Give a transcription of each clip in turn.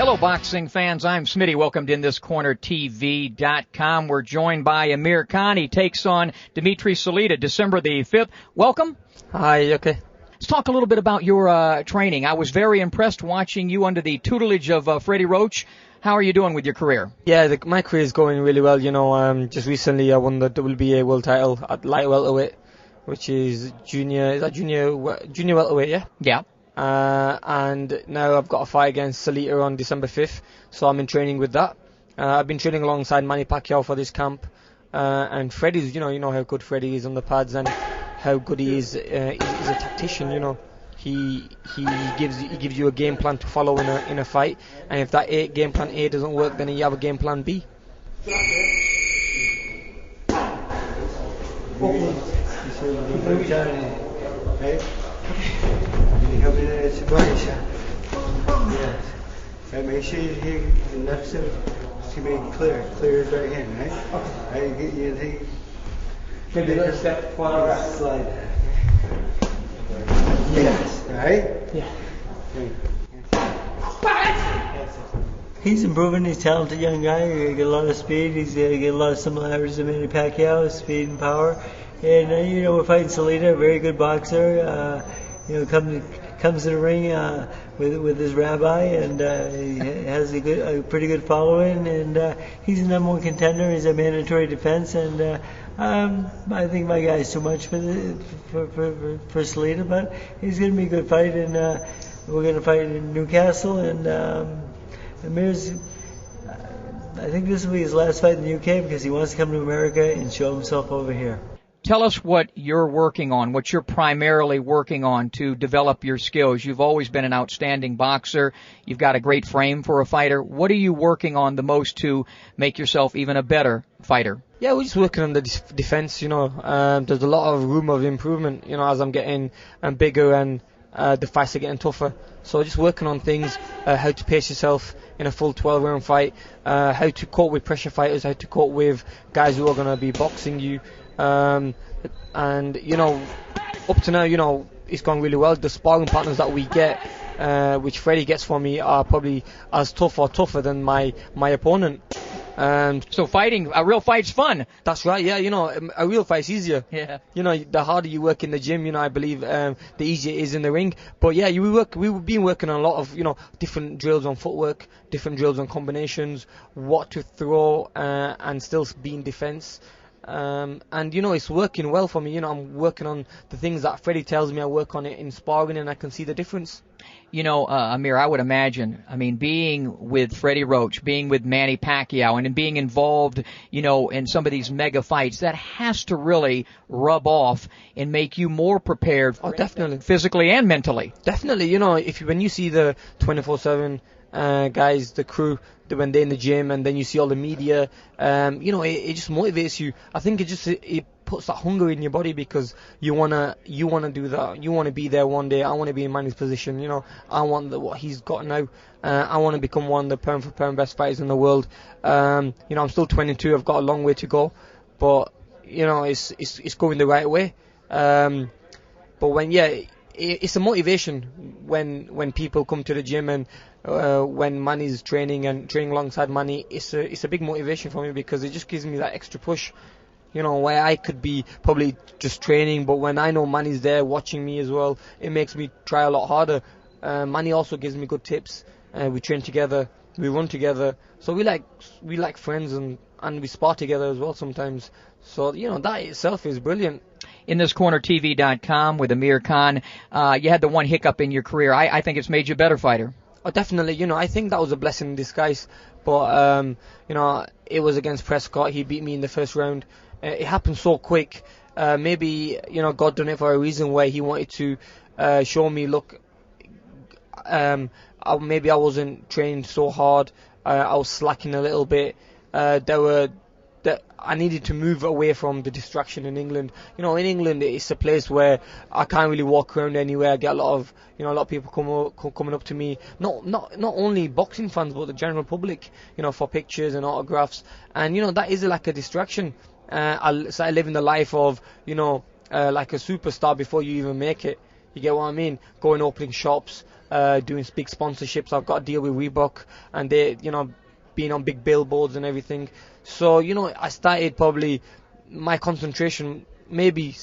Hello, boxing fans. I'm Smitty. Welcome to InThisCornerTV.com. We're joined by Amir Khan. He takes on Dmitriy Salita December the 5th. Welcome. Hi, okay. Let's talk a little bit about your training. I was very impressed watching you under the tutelage of Freddie Roach. How are you doing with your career? Yeah, my career is going really well. You know, just recently I won the WBA world title at light welterweight, which is junior welterweight, yeah? Yeah. And now I've got a fight against Salita on December 5th, so I'm in training with that. I've been training alongside Manny Pacquiao for this camp, and Freddie's, you know how good Freddie is on the pads and how good he is. He's a tactician, you know. He gives you a game plan to follow in a fight, and if that game plan A doesn't work, then you have a game plan B. Make sure you hit the left side to make it clear his right hand, right? Okay. Right, you take. Maybe let's step forward. Slide. Yes. Right? Yeah. He's improving. He's a talented young guy. He got a lot of speed. He's got a lot of similarities to Manny Pacquiao, speed and power. And we're fighting Salita, a very good boxer. Comes to the ring with his rabbi, and he has a pretty good following. And he's the number one contender. He's a mandatory defense, and I think my guy's too much for Salita, but he's going to be a good fight. And we're going to fight in Newcastle, and Amir's. I think this will be his last fight in the UK because he wants to come to America and show himself over here. Tell us what you're working on, what you're primarily working on to develop your skills. You've always been an outstanding boxer. You've got a great frame for a fighter. What are you working on the most to make yourself even a better fighter? Yeah, we're just working on the defense, you know. There's a lot of room of improvement, you know, as I'm getting bigger and the fights are getting tougher. So just working on things, how to pace yourself in a full 12-round fight, how to cope with pressure fighters, how to cope with guys who are going to be boxing you. And you know, up to now, you know, it's gone really well. The sparring partners that we get, which Freddie gets for me, are probably as tough or tougher than my opponent. So fighting, a real fight's fun. That's right, yeah, you know, a real fight's easier. Yeah. You know, the harder you work in the gym, you know, I believe, the easier it is in the ring. But yeah, we've been working on a lot of, you know, different drills on footwork, different drills on combinations, what to throw, and still be in defense. And you know, it's working well for me. You know, I'm working on the things that Freddie tells me. I work on it in sparring, and I can see the difference. You know, Amir, I would imagine, being with Freddie Roach, being with Manny Pacquiao, and being involved, you know, in some of these mega fights, that has to really rub off and make you more prepared. Oh, definitely. Physically and mentally. Definitely. You know, when you see the 24/7 guys, the crew, when they're in the gym, and then you see all the media, you know, it just motivates you. I think it puts that hunger in your body because you wanna do that. You wanna be there one day. I wanna be in Manny's position. You know, I want what he's got now. I wanna become one of the pound for pound best fighters in the world. You know, I'm still 22. I've got a long way to go, but you know, it's going the right way. But it's a motivation when people come to the gym and when Manny's training alongside Manny. It's a big motivation for me because it just gives me that extra push. You know, where I could be probably just training, but when I know Manny's there watching me as well, it makes me try a lot harder. Manny also gives me good tips. We train together, we run together, so we like friends, and we spar together as well sometimes. So you know, that itself is brilliant. InThisCornerTV.com with Amir Khan. You had the one hiccup in your career. I think it's made you a better fighter. Oh, definitely. You know, I think that was a blessing in disguise. But you know, it was against Prescott. He beat me in the first round. It happened so quick. Maybe, you know, God done it for a reason where he wanted to show me, look, maybe I wasn't trained so hard. I was slacking a little bit. I needed to move away from the distraction in England. You know, in England, it's a place where I can't really walk around anywhere. I get a lot of people coming up to me, not only boxing fans, but the general public, you know, for pictures and autographs. And, you know, that is like a distraction. I started living the life of, you know, like a superstar before you even make it. You get what I mean? Going opening shops, doing big sponsorships. I've got a deal with Reebok, and they, being on big billboards and everything. So, I started probably, my concentration maybe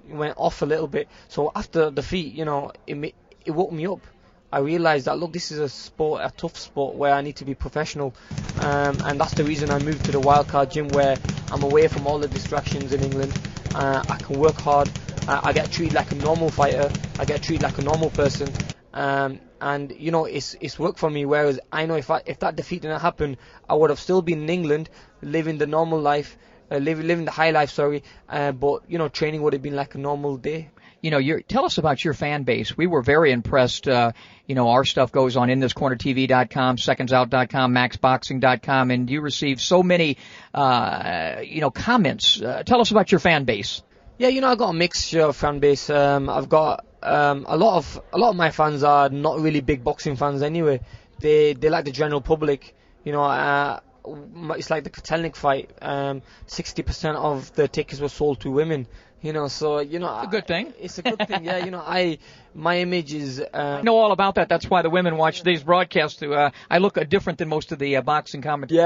went off a little bit. So after defeat, it woke me up. I realised that, look, this is a sport, a tough sport where I need to be professional, and that's the reason I moved to the Wildcard Gym, where I'm away from all the distractions in England. I can work hard. I get treated like a normal fighter. I get treated like a normal person, and it's worked for me. Whereas I know if that defeat didn't happen, I would have still been in England, living the normal life, living the high life. But training would have been like a normal day. Tell us about your fan base. We were very impressed. Our stuff goes on inthiscornertv.com, secondsout.com, maxboxing.com, and you receive so many, comments. Tell us about your fan base. Yeah, I've got a mixture of fan base. I've got a lot of my fans are not really big boxing fans anyway. They like the general public. It's like the Kotelnik fight. 60% of the tickets were sold to women. So it's a good thing. It's a good thing. Yeah, my image is. I know all about that. That's why the women watch these broadcasts. I look different than most of the boxing commentators.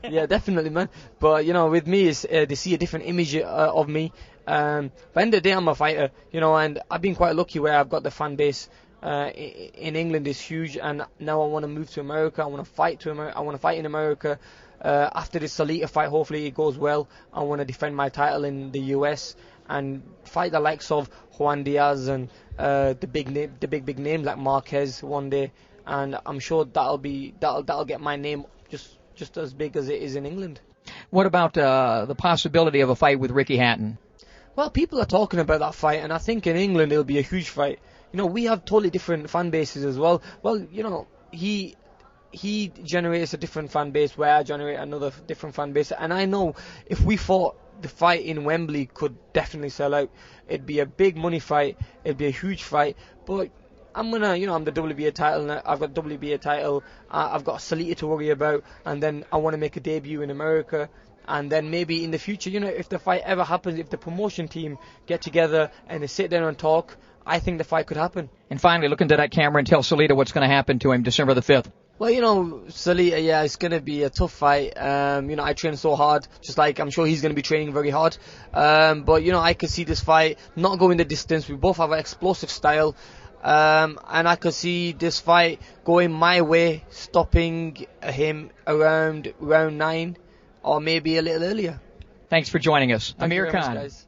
Yeah, definitely, man. But with me, is they see a different image of me. But at the end of the day, I'm a fighter. And I've been quite lucky where I've got the fan base. In England is huge, and now I want to move to America. I want to fight I want to fight in America. After this Salita fight, hopefully it goes well. I want to defend my title in the US and fight the likes of Juan Diaz and the big names like Marquez one day. And I'm sure that'll get my name just as big as it is in England. What about the possibility of a fight with Ricky Hatton? Well, people are talking about that fight, and I think in England it'll be a huge fight. We have totally different fan bases as well. Well, he generates a different fan base where I generate another different fan base. And I know if we fought, the fight in Wembley could definitely sell out. It'd be a big money fight. It'd be a huge fight. But I'm the WBA title now. I've got WBA title. I've got Salita to worry about. And then I want to make a debut in America. And then maybe in the future, if the fight ever happens, if the promotion team get together and they sit down and talk, I think the fight could happen. And finally, look into that camera and tell Salita what's going to happen to him December the 5th. Well, Salita, it's going to be a tough fight. I train so hard, just like I'm sure he's going to be training very hard. But I could see this fight not going the distance. We both have an explosive style. And I could see this fight going my way, stopping him around round 9 or maybe a little earlier. Thanks for joining us. Thank Amir you very Khan. much, guys.